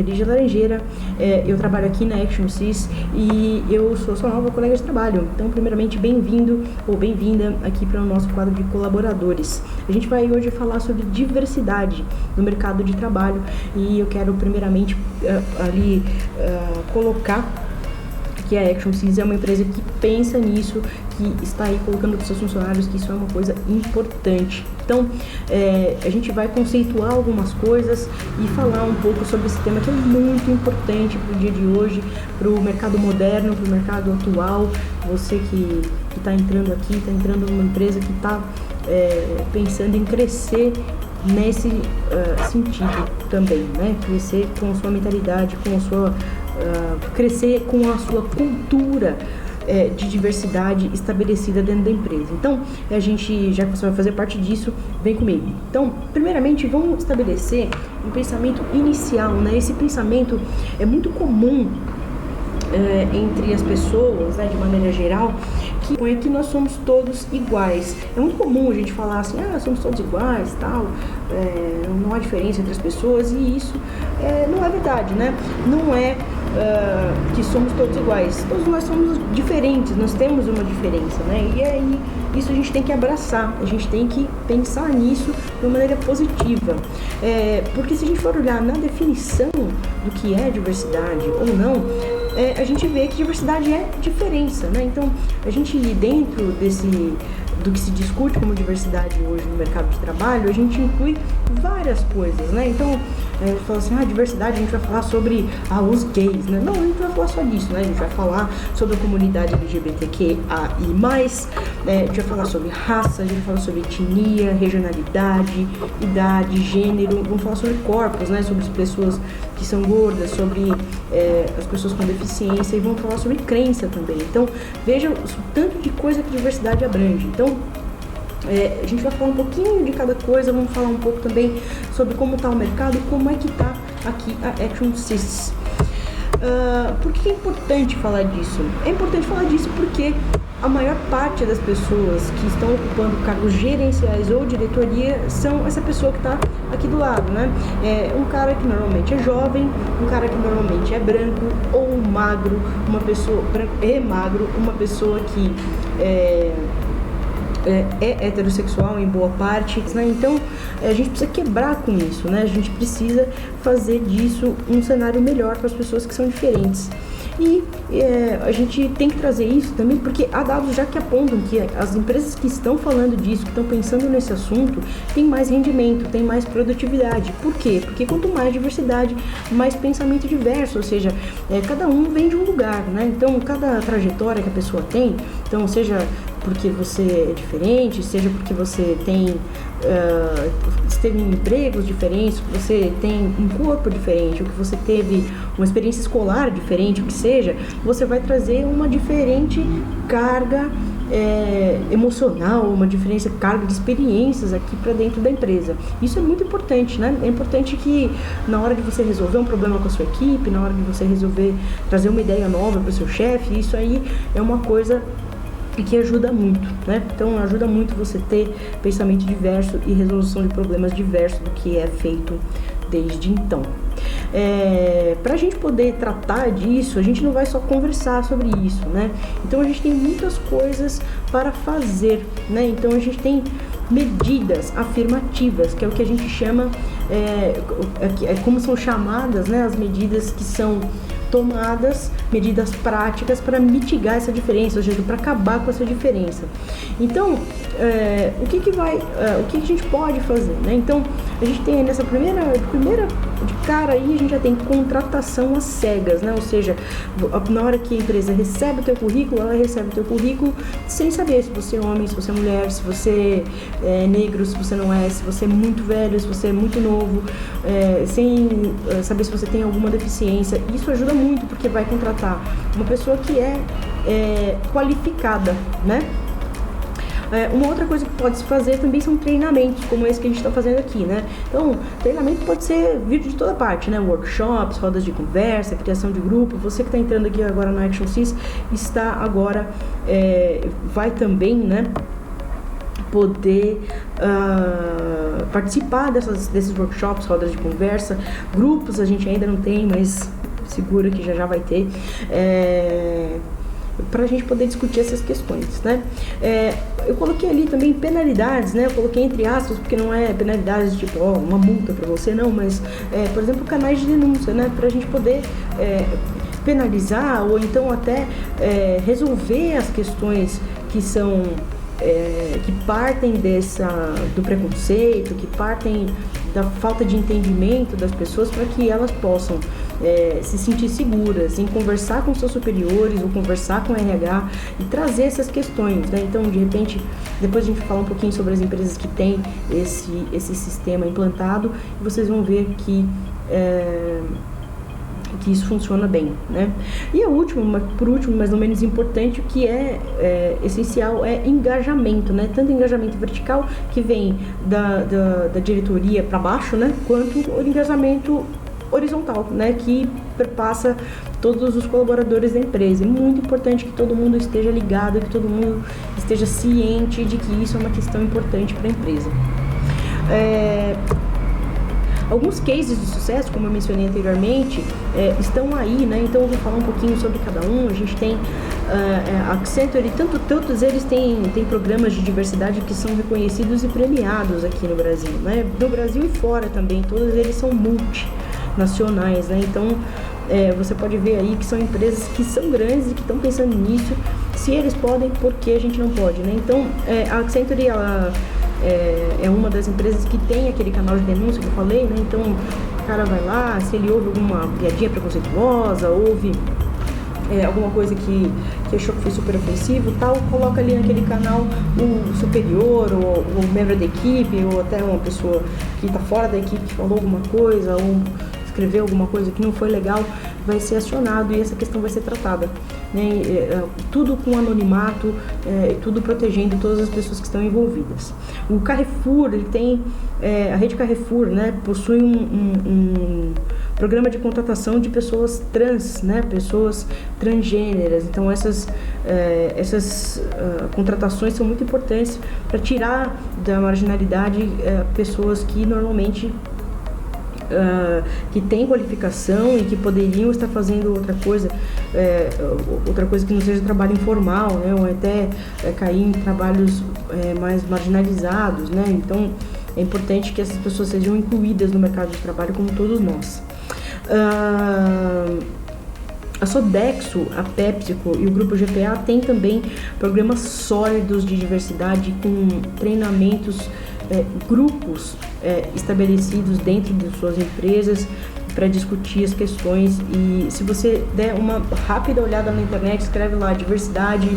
é Lígia Laranjeira, eu trabalho aqui na Action Sys e eu sou sua nova colega de trabalho. Então, primeiramente, bem-vindo ou bem-vinda aqui para o nosso quadro de colaboradores. A gente vai hoje falar sobre diversidade no mercado de trabalho e eu quero primeiramente colocar que a Action Sys é uma empresa que pensa nisso, que está aí colocando para os seus funcionários que isso é uma coisa importante. Então, a gente vai conceituar algumas coisas e falar um pouco sobre esse tema que é muito importante para o dia de hoje, para o mercado moderno, para o mercado atual. Você que está entrando aqui, está entrando numa empresa que está pensando em crescer nesse sentido também, né? Crescer com a sua mentalidade, com a sua crescer com a sua cultura de diversidade estabelecida dentro da empresa. Então, a gente, já que você vai fazer parte disso, vem comigo. Então, primeiramente, vamos estabelecer um pensamento inicial, né? Esse pensamento é muito comum entre as pessoas, né, de maneira geral, que põe que nós somos todos iguais. É muito comum a gente falar assim, somos todos iguais, tal, não há diferença entre as pessoas, e isso não é verdade, né? Não é que somos todos iguais. Todos nós somos diferentes, nós temos uma diferença, né? E aí, isso a gente tem que abraçar, a gente tem que pensar nisso de uma maneira positiva. Porque se a gente for olhar na definição do que é diversidade ou não, a gente vê que diversidade é diferença, né? Então, a gente dentro do que se discute como diversidade hoje no mercado de trabalho, a gente inclui várias coisas, né? Então, fala assim, diversidade, a gente vai falar sobre os gays, né? Não, a gente vai falar só disso, né? A gente vai falar sobre a comunidade LGBTQAI+, a gente vai falar sobre raça, a gente vai falar sobre etnia, regionalidade, idade, gênero, vamos falar sobre corpos, né? Sobre as pessoas que são gordas, sobre as pessoas com deficiência, e vamos falar sobre crença também. Então, veja o tanto de coisa que a diversidade abrange. Então, a gente vai falar um pouquinho de cada coisa, vamos falar um pouco também sobre como está o mercado e como é que está aqui a Action Sys. Por que é importante falar disso? É importante falar disso porque a maior parte das pessoas que estão ocupando cargos gerenciais ou diretoria são essa pessoa que está aqui do lado, né? Um cara que normalmente é jovem, um cara que normalmente é branco ou magro, uma pessoa branco e magro, uma pessoa que é heterossexual em boa parte, né? Então a gente precisa quebrar com isso, né? A gente precisa fazer disso um cenário melhor para as pessoas que são diferentes. E a gente tem que trazer isso também porque há dados já que apontam que as empresas que estão falando disso, que estão pensando nesse assunto, têm mais rendimento, têm mais produtividade. Por quê? Porque quanto mais diversidade, mais pensamento diverso, ou seja, cada um vem de um lugar, né? Então, cada trajetória que a pessoa tem, então, seja porque você é diferente, seja porque você teve empregos diferentes, que você tem um corpo diferente, ou que você teve uma experiência escolar diferente, o que seja, você vai trazer uma diferente carga emocional, uma diferente carga de experiências aqui para dentro da empresa. Isso é muito importante, né? É importante que na hora de você resolver um problema com a sua equipe, na hora de você resolver trazer uma ideia nova para o seu chefe, isso aí é uma coisa que ajuda muito, né? Então ajuda muito você ter pensamento diverso e resolução de problemas diversos do que é feito desde então. Para a gente poder tratar disso, a gente não vai só conversar sobre isso, né? Então a gente tem muitas coisas para fazer, né? Então a gente tem medidas afirmativas, que é o que a gente chama, como são chamadas, né? As medidas que são tomadas, medidas práticas para mitigar essa diferença, ou seja, para acabar com essa diferença. Então, o que a gente pode fazer, né? Então, a gente tem nessa primeira de cara aí, a gente já tem contratação às cegas, né? Ou seja, na hora que a empresa recebe o teu currículo, ela recebe o teu currículo sem saber se você é homem, se você é mulher, se você é negro, se você não é, se você é muito velho, se você é muito novo, sem saber se você tem alguma deficiência. Isso ajuda muito, porque vai contratar uma pessoa que é qualificada, né? Uma outra coisa que pode se fazer também são treinamentos, como esse que a gente está fazendo aqui, né? Então, treinamento pode ser vídeo de toda parte, né? Workshops, rodas de conversa, criação de grupo. Você que está entrando aqui agora na Action Sys está agora, vai também, né? poder participar desses workshops, rodas de conversa, grupos a gente ainda não tem, mas segura que já vai ter, para a gente poder discutir essas questões, né? Eu coloquei ali também penalidades, né? Eu coloquei entre aspas, porque não é penalidades tipo, uma multa para você, não, mas, por exemplo, canais de denúncia, né? Para a gente poder penalizar ou então até resolver as questões que são que partem do preconceito, que partem da falta de entendimento das pessoas, para que elas possam se sentir seguras em conversar com seus superiores ou conversar com o RH e trazer essas questões, né? Então, de repente, depois a gente fala um pouquinho sobre as empresas que têm esse sistema implantado, e vocês vão ver que isso funciona bem, né? E por último, mas não menos importante, o que é essencial é engajamento, né? Tanto engajamento vertical, que vem da diretoria para baixo, né? Quanto o engajamento horizontal, né? Que perpassa todos os colaboradores da empresa. É muito importante que todo mundo esteja ligado, que todo mundo esteja ciente de que isso é uma questão importante para a empresa. Alguns cases de sucesso, como eu mencionei anteriormente, estão aí, né? Então eu vou falar um pouquinho sobre cada um. A gente tem a Accenture, todos eles têm programas de diversidade que são reconhecidos e premiados aqui no Brasil, né? No Brasil e fora também, todos eles são multinacionais, né? Então você pode ver aí que são empresas que são grandes e que estão pensando nisso. Se eles podem, por que a gente não pode, né? Então a Accenture, ela é uma das empresas que tem aquele canal de denúncia que eu falei, né? Então o cara vai lá, se ele ouve alguma piadinha preconceituosa, ouve alguma coisa que achou que foi super ofensivo, tal, coloca ali naquele canal o superior, ou o membro da equipe, ou até uma pessoa que está fora da equipe que falou alguma coisa, ou escreveu alguma coisa que não foi legal, vai ser acionado e essa questão vai ser tratada, né? Tudo com anonimato, tudo protegendo todas as pessoas que estão envolvidas. O Carrefour, ele tem, a rede Carrefour, né, possui um programa de contratação de pessoas trans, né, pessoas transgêneras. Então essas contratações são muito importantes para tirar da marginalidade pessoas que normalmente que têm qualificação e que poderiam estar fazendo outra coisa que não seja trabalho informal, né, ou até cair em trabalhos mais marginalizados, né? Então é importante que essas pessoas sejam incluídas no mercado de trabalho como todos nós. A Sodexo, a PepsiCo e o Grupo GPA têm também programas sólidos de diversidade com treinamentos, grupos estabelecidos dentro de suas empresas para discutir as questões. E se você der uma rápida olhada na internet, escreve lá diversidade,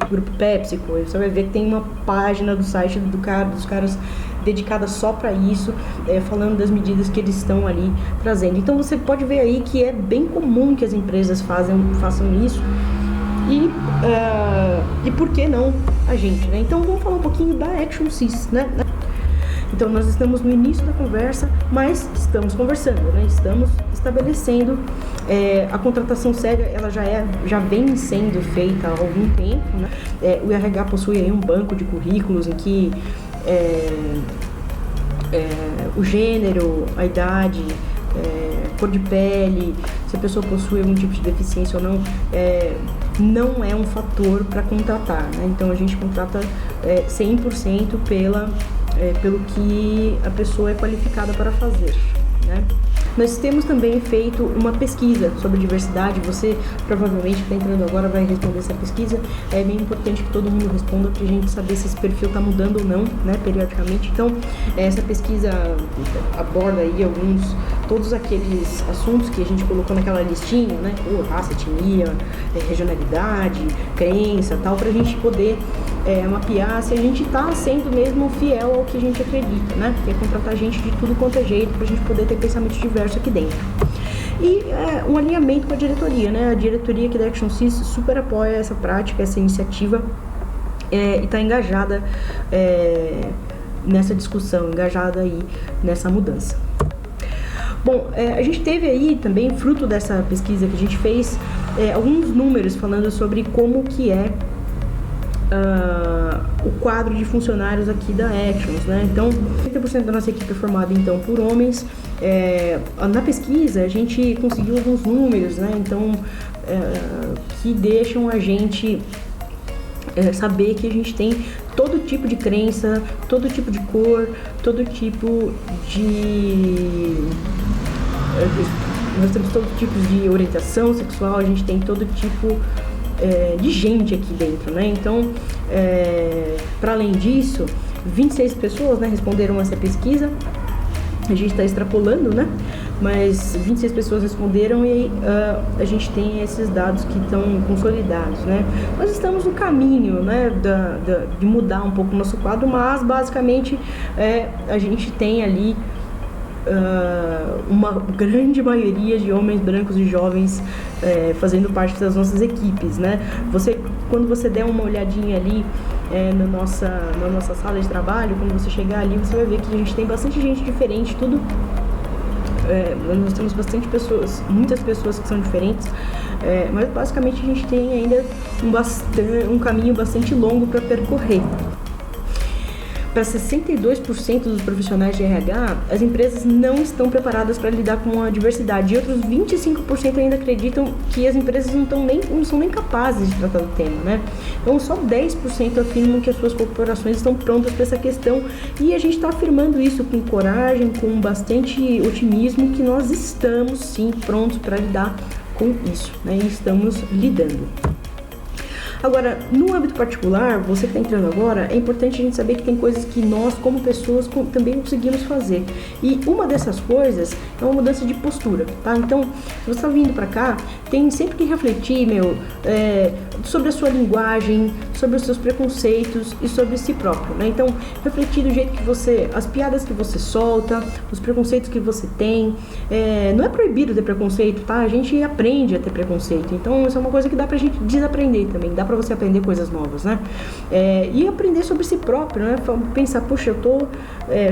Grupo PepsiCo, você vai ver que tem uma página do site dos caras dedicada só para isso, falando das medidas que eles estão ali trazendo. Então você pode ver aí que é bem comum que as empresas façam isso. E por que não a gente, né? Então vamos falar um pouquinho da Action Sys, né? Então nós estamos no início da conversa, mas estamos conversando, né? Estamos estabelecendo a contratação cega, ela já vem sendo feita há algum tempo, né? O RH possui aí um banco de currículos em que o gênero, a idade, cor de pele, se a pessoa possui algum tipo de deficiência ou não, não é um fator para contratar, né? Então a gente contrata 100% pelo que a pessoa é qualificada para fazer, né? Nós temos também feito uma pesquisa sobre diversidade. Você provavelmente está entrando agora, vai responder essa pesquisa. É bem importante que todo mundo responda para a gente saber se esse perfil está mudando ou não, né, periodicamente. Então, essa pesquisa aborda aí todos aqueles assuntos que a gente colocou naquela listinha, né, raça, etnia, regionalidade, crença, tal, para a gente poder mapear se a gente está sendo mesmo fiel ao que a gente acredita, né? Que é contratar gente de tudo quanto é jeito para a gente poder ter pensamento diverso aqui dentro. E um alinhamento com a diretoria, né? A diretoria aqui da Action Sys super apoia essa prática, essa iniciativa e está engajada nessa discussão, engajada aí nessa mudança. Bom, a gente teve aí também, fruto dessa pesquisa que a gente fez, alguns números falando sobre como que é o quadro de funcionários aqui da Actions, né? Então, 30% da nossa equipe é formada então por homens. Na pesquisa a gente conseguiu alguns números, né? Então, que deixam a gente saber que a gente tem todo tipo de crença, todo tipo de cor, todo tipo de... Nós temos todo tipo de orientação sexual, a gente tem todo tipo de gente aqui dentro, né? Então, para além disso, 26 pessoas, né, responderam essa pesquisa. A gente está extrapolando, né? Mas 26 pessoas responderam e a gente tem esses dados que estão consolidados, né? Nós estamos no caminho, né, de mudar um pouco o nosso quadro, mas basicamente a gente tem ali uma grande maioria de homens brancos e jovens fazendo parte das nossas equipes, né? Quando você der uma olhadinha ali na nossa sala de trabalho, quando você chegar ali, você vai ver que a gente tem bastante gente diferente, tudo. Nós temos bastante pessoas, muitas pessoas que são diferentes, mas basicamente a gente tem ainda um caminho bastante longo para percorrer. Para 62% dos profissionais de RH, as empresas não estão preparadas para lidar com a diversidade. E outros 25% ainda acreditam que as empresas não são nem capazes de tratar do tema, né? Então, só 10% afirmam que as suas corporações estão prontas para essa questão. E a gente está afirmando isso com coragem, com bastante otimismo, que nós estamos, sim, prontos para lidar com isso, né? E estamos lidando. Agora, no âmbito particular, você que está entrando agora, é importante a gente saber que tem coisas que nós, como pessoas, também conseguimos fazer. E uma dessas coisas é uma mudança de postura, tá? Então, se você está vindo para cá, tem sempre que refletir, sobre a sua linguagem, sobre os seus preconceitos e sobre si próprio, né? Então, refletir do jeito que as piadas que você solta, os preconceitos que você tem. Não é proibido ter preconceito, tá? A gente aprende a ter preconceito. Então, isso é uma coisa que dá pra gente desaprender também. Dá pra você aprender coisas novas, né? E aprender sobre si próprio, né? Pensar, poxa, eu tô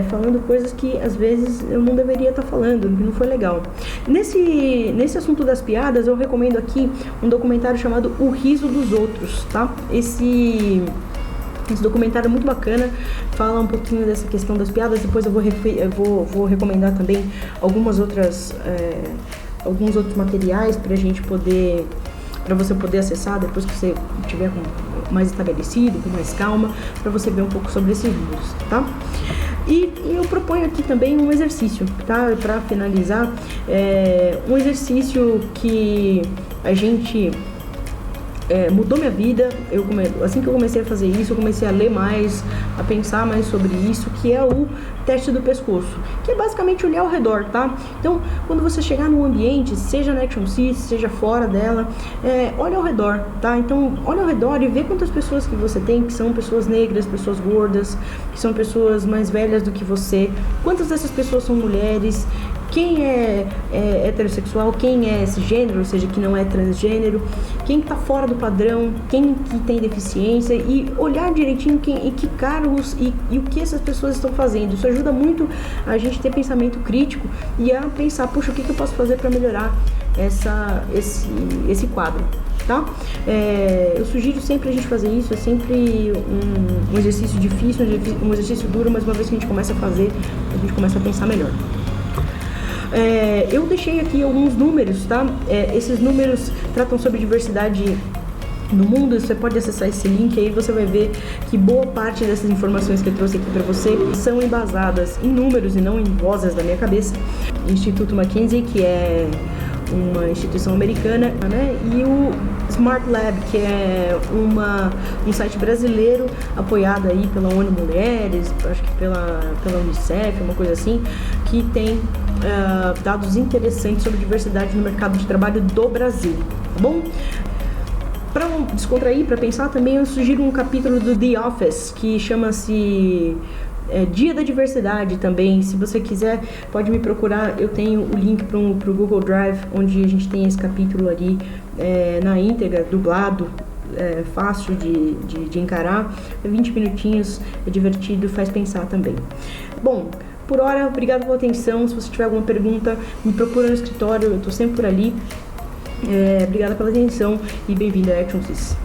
falando coisas que às vezes eu não deveria estar falando, que não foi legal. Nesse assunto das piadas, eu recomendo aqui um documentário chamado O Riso dos Outros, tá? Esse documentário é muito bacana, fala um pouquinho dessa questão das piadas. Depois eu vou recomendar também alguns outros materiais para você poder acessar depois que você estiver mais estabelecido, com mais calma, para você ver um pouco sobre esses livros, tá? E eu proponho aqui também um exercício, tá? Para finalizar, um exercício que a gente mudou minha vida. Assim que eu comecei a fazer isso, eu comecei a ler mais, a pensar mais sobre isso, que é o teste do pescoço, que é basicamente olhar ao redor, tá? Então, quando você chegar num ambiente, seja na Action City, seja fora dela, olha ao redor, tá? Então, olha ao redor e vê quantas pessoas que você tem, que são pessoas negras, pessoas gordas, que são pessoas mais velhas do que você, quantas dessas pessoas são mulheres, quem é heterossexual, quem é cisgênero, ou seja, que não é transgênero, quem está fora do padrão, quem que tem deficiência, e olhar direitinho em que cargos e o que essas pessoas estão fazendo. Isso ajuda muito a gente ter pensamento crítico e a pensar, puxa, o que eu posso fazer para melhorar esse quadro, tá? Eu sugiro sempre a gente fazer isso. É sempre um exercício difícil, um exercício duro, mas uma vez que a gente começa a fazer, a gente começa a pensar melhor. Eu deixei aqui alguns números, tá? Esses números tratam sobre diversidade no mundo. Você pode acessar esse link aí, você vai ver que boa parte dessas informações que eu trouxe aqui para você são embasadas em números e não em vozes da minha cabeça. Instituto McKinsey, que é uma instituição americana, né? E o Smart Lab, que é um site brasileiro apoiado aí pela ONU Mulheres, acho que pela Unicef, uma coisa assim, que tem dados interessantes sobre diversidade no mercado de trabalho do Brasil, tá bom? Para descontrair, para pensar também, eu sugiro um capítulo do The Office que chama-se Dia da Diversidade também. Se você quiser, pode me procurar. Eu tenho o link para o Google Drive, onde a gente tem esse capítulo ali na íntegra, dublado, fácil de encarar. 20 minutinhos, é divertido, faz pensar também. Bom, por hora, obrigado pela atenção. Se você tiver alguma pergunta, me procura no escritório, eu estou sempre por ali. Obrigada pela atenção e bem-vindo a Action Sys.